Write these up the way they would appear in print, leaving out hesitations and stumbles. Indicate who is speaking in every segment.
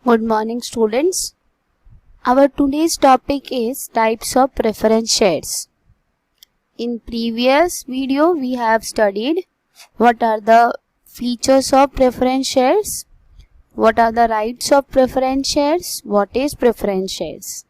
Speaker 1: Good morning, students. Our today's topic is types of preference shares. In previous video, we have studied what are the features of preference shares, what are the rights of preference shares, what is preference shares.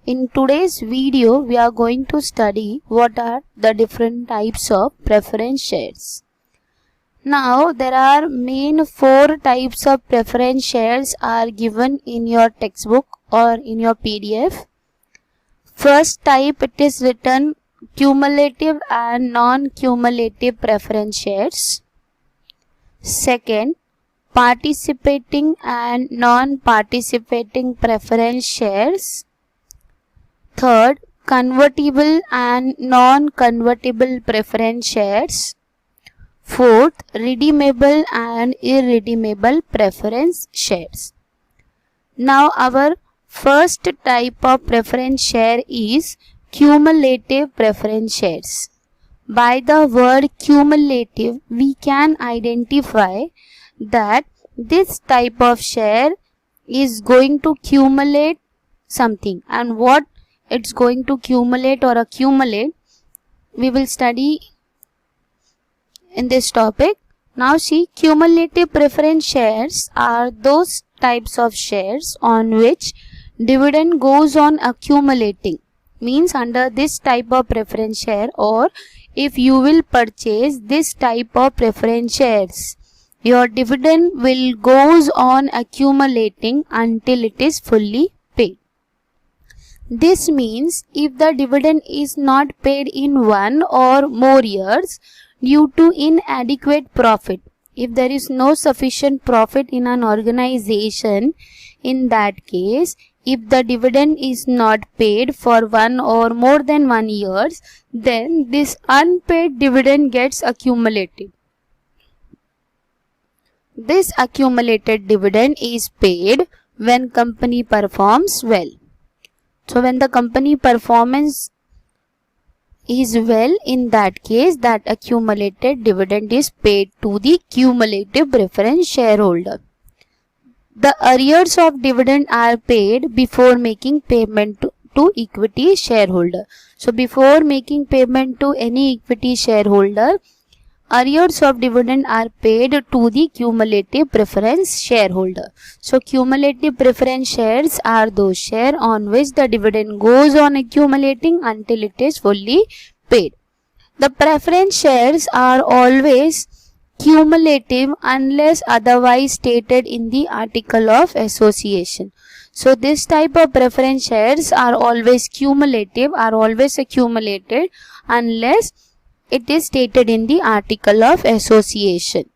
Speaker 1: In today's video, we are going to study what are the different types of preference shares. Now, there are main 4 types of preference shares are given in your textbook or in your PDF. First type, it is written cumulative and non-cumulative preference shares. Second, participating and non-participating preference shares. Third, convertible and non-convertible preference shares. Fourth, redeemable and irredeemable preference shares. Now our first type of preference share is cumulative preference shares. By the word cumulative, we can identify that this type of share is going to accumulate something, and what it's going to accumulate or accumulate, we will study in this topic. Now see, cumulative preference shares are those types of shares on which dividend goes on accumulating. Means under this type of preference share, or if you will purchase this type of preference shares, your dividend will goes on accumulating until it is fully paid. This means if the dividend is not paid in 1 or more years, due to inadequate profit, if there is no sufficient profit in an organization, in that case, if the dividend is not paid for 1 or more than 1 years, then this unpaid dividend gets accumulated. This accumulated dividend is paid when company performs well. So when the company performance is well, in that case, that accumulated dividend is paid to the cumulative preference shareholder. The arrears of dividend are paid before making payment to equity shareholder. So before making payment to any equity shareholder, arrears of dividend are paid to the cumulative preference shareholder. So cumulative preference shares are those shares on which the dividend goes on accumulating until it is fully paid. The preference shares are always cumulative unless otherwise stated in the article of association. So this type of preference shares are always cumulative, are always accumulated unless it is stated in the article of association.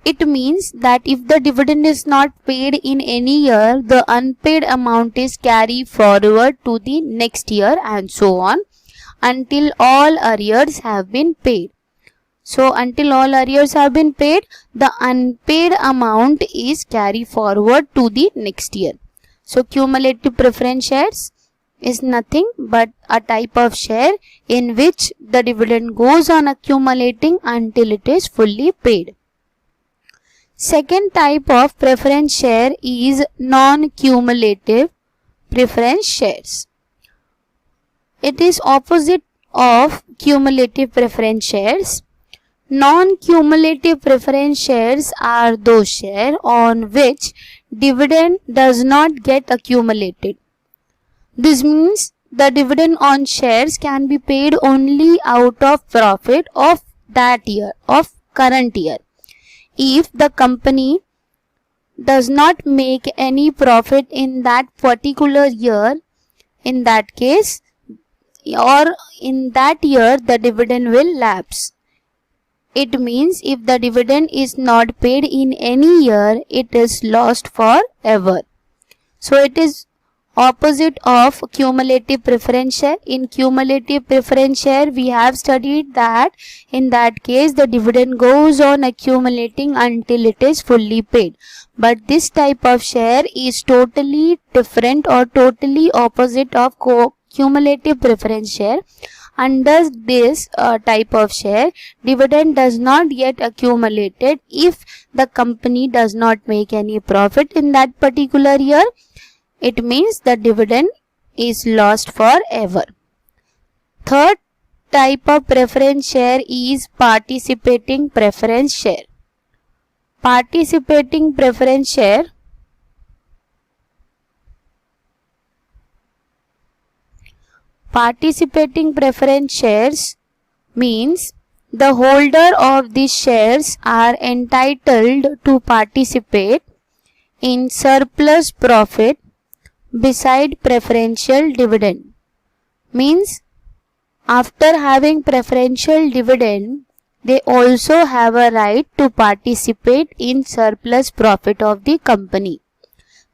Speaker 1: It means that if the dividend is not paid in any year, the unpaid amount is carried forward to the next year and so on until all arrears have been paid. So until all arrears have been paid, the unpaid amount is carried forward to the next year. So cumulative preference shares is nothing but a type of share in which the dividend goes on accumulating until it is fully paid. Second type of preference share is non-cumulative preference shares. It is opposite of cumulative preference shares. Non-cumulative preference shares are those shares on which dividend does not get accumulated. This means the dividend on shares can be paid only out of profit of that year, of current year. If the company does not make any profit in that particular year, in that case, or in that year, the dividend will lapse. It means if the dividend is not paid in any year, it is lost forever. So it is opposite of cumulative preference share. In cumulative preference share, we have studied that in that case the dividend goes on accumulating until it is fully paid. But this type of share is totally different or totally opposite of cumulative preference share. under this type of share, dividend does not get accumulated if the company does not make any profit in that particular year. It means the dividend is lost forever. Third type of preference share is participating preference share. Participating preference share shares means the holder of these shares are entitled to participate in surplus profit beside preferential dividend. Means after having preferential dividend, they also have a right to participate in surplus profit of the company.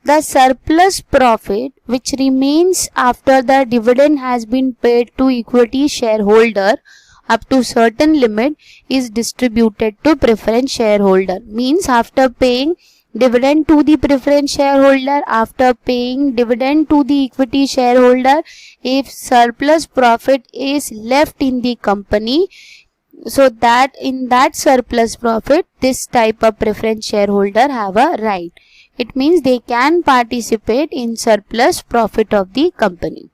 Speaker 1: The surplus profit which remains after the dividend has been paid to equity shareholder up to certain limit is distributed to preference shareholder. Means after paying dividend to the preference shareholder, after paying dividend to the equity shareholder, if surplus profit is left in the company, so that in that surplus profit, this type of preference shareholder have a right. It means they can participate in surplus profit of the company.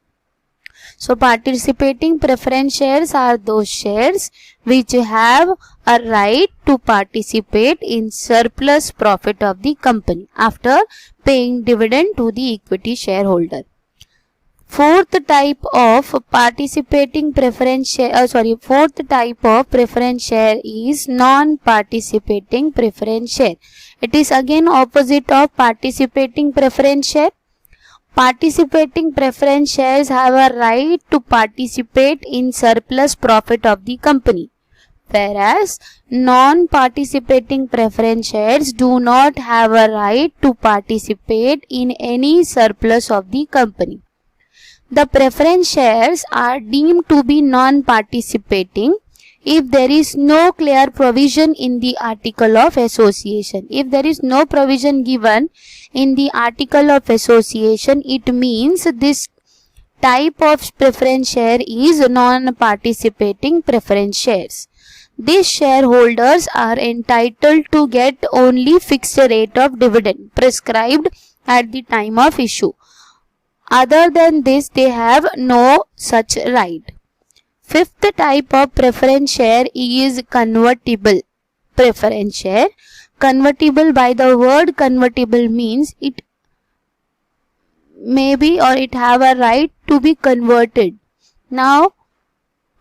Speaker 1: So participating preference shares are those shares which have a right to participate in surplus profit of the company after paying dividend to the equity shareholder. Fourth type of preference share is non-participating preference share. It is again opposite of participating preference share. Participating preference shares have a right to participate in surplus profit of the company, whereas non-participating preference shares do not have a right to participate in any surplus of the company. The preference shares are deemed to be non-participating if there is no clear provision in the article of association. If there is no provision given in the article of association, it means this type of preference share is non-participating preference shares. These shareholders are entitled to get only fixed rate of dividend prescribed at the time of issue. Other than this, they have no such right. Fifth type of preference share is convertible preference share. Convertible, by the word convertible means it may be or it have a right to be converted. Now,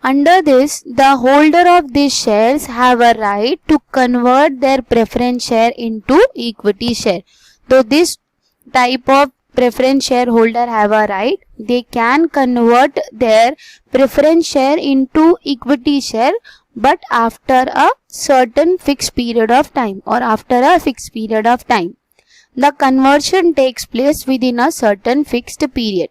Speaker 1: under this, the holder of these shares have a right to convert their preference share into equity share. Though this type of preference shareholder have a right, they can convert their preference share into equity share, but after a certain fixed period of time or after a fixed period of time. The conversion takes place within a certain fixed period.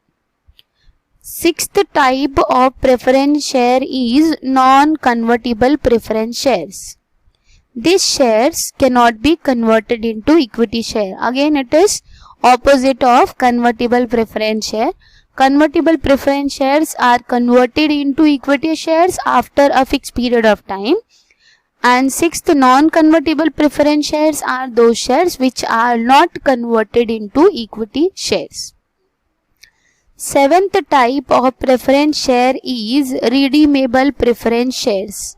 Speaker 1: Sixth type of preference share is non-convertible preference shares. These shares cannot be converted into equity share. Again, it is opposite of convertible preference share. Convertible preference shares are converted into equity shares after a fixed period of time. And sixth, non-convertible preference shares are those shares which are not converted into equity shares. Seventh type of preference share is redeemable preference shares.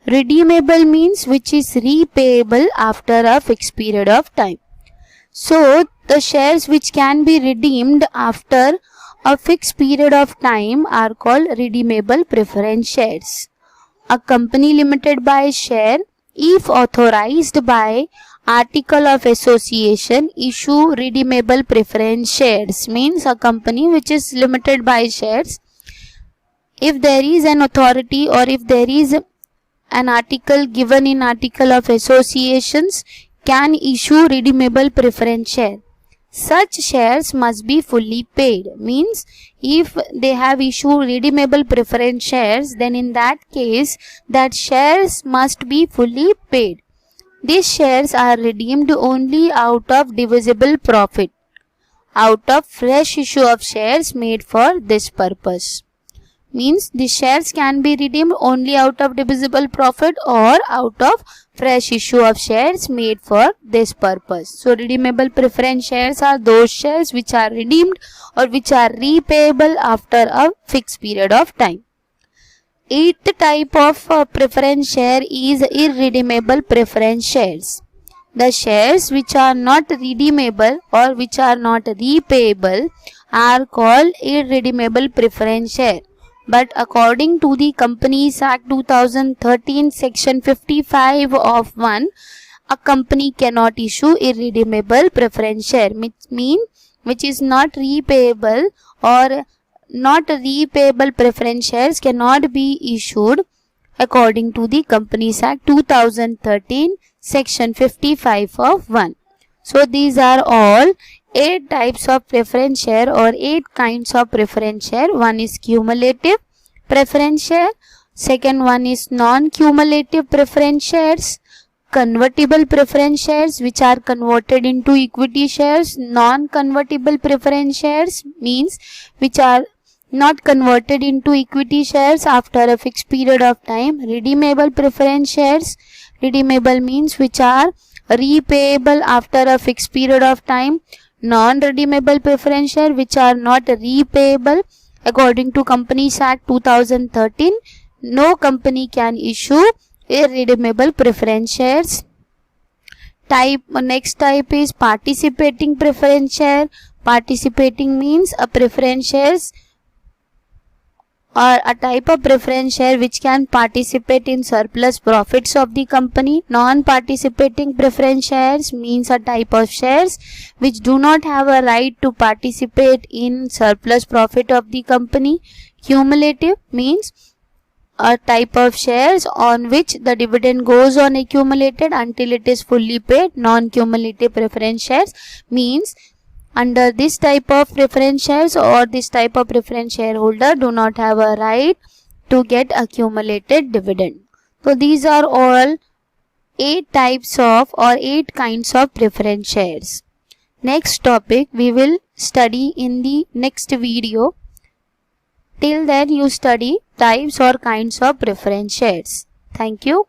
Speaker 1: Redeemable means which is repayable after a fixed period of time. So, the shares which can be redeemed after a fixed period of time are called redeemable preference shares. A company limited by share, if authorized by Article of Association, issue redeemable preference shares. Means a company which is limited by shares, if there is an authority or if there is an article given in Article of Associations, can issue redeemable preference share. Such shares must be fully paid. Means if they have issued redeemable preference shares, then in that case that shares must be fully paid. These shares are redeemed only out of divisible profit, out of fresh issue of shares made for this purpose. means the shares can be redeemed only out of divisible profit or out of fresh issue of shares made for this purpose. So redeemable preference shares are those shares which are redeemed or which are repayable after a fixed period of time. Eighth type of preference share is irredeemable preference shares. The shares which are not redeemable or which are not repayable are called irredeemable preference share. But according to the Companies Act 2013 section 55 of 1, a company cannot issue irredeemable preference share, which is not repayable or not repayable preference shares cannot be issued according to the Companies Act 2013 section 55 of 1. So these are all 8 types of preference share or 8 kinds of preference share. One is cumulative preference share, second one is non-cumulative preference shares, convertible preference shares which are converted into equity shares, non-convertible preference shares means which are not converted into equity shares after a fixed period of time, redeemable preference shares, redeemable means which are repayable after a fixed period of time, non-redeemable preference share which are not repayable. According to Companies Act 2013, no company can issue irredeemable preference shares. Next type is participating preference share. Participating means a preference shares or a type of preference share which can participate in surplus profits of the company. Non-participating preference shares means a type of shares which do not have a right to participate in surplus profit of the company. Cumulative means a type of shares on which the dividend goes on accumulated until it is fully paid. Non-cumulative preference shares means under this type of preference shares or this type of preference shareholder do not have a right to get accumulated dividend. So these are all 8 types of or 8 kinds of preference shares. Next topic we will study in the next video. Till then you study types or kinds of preference shares. Thank you.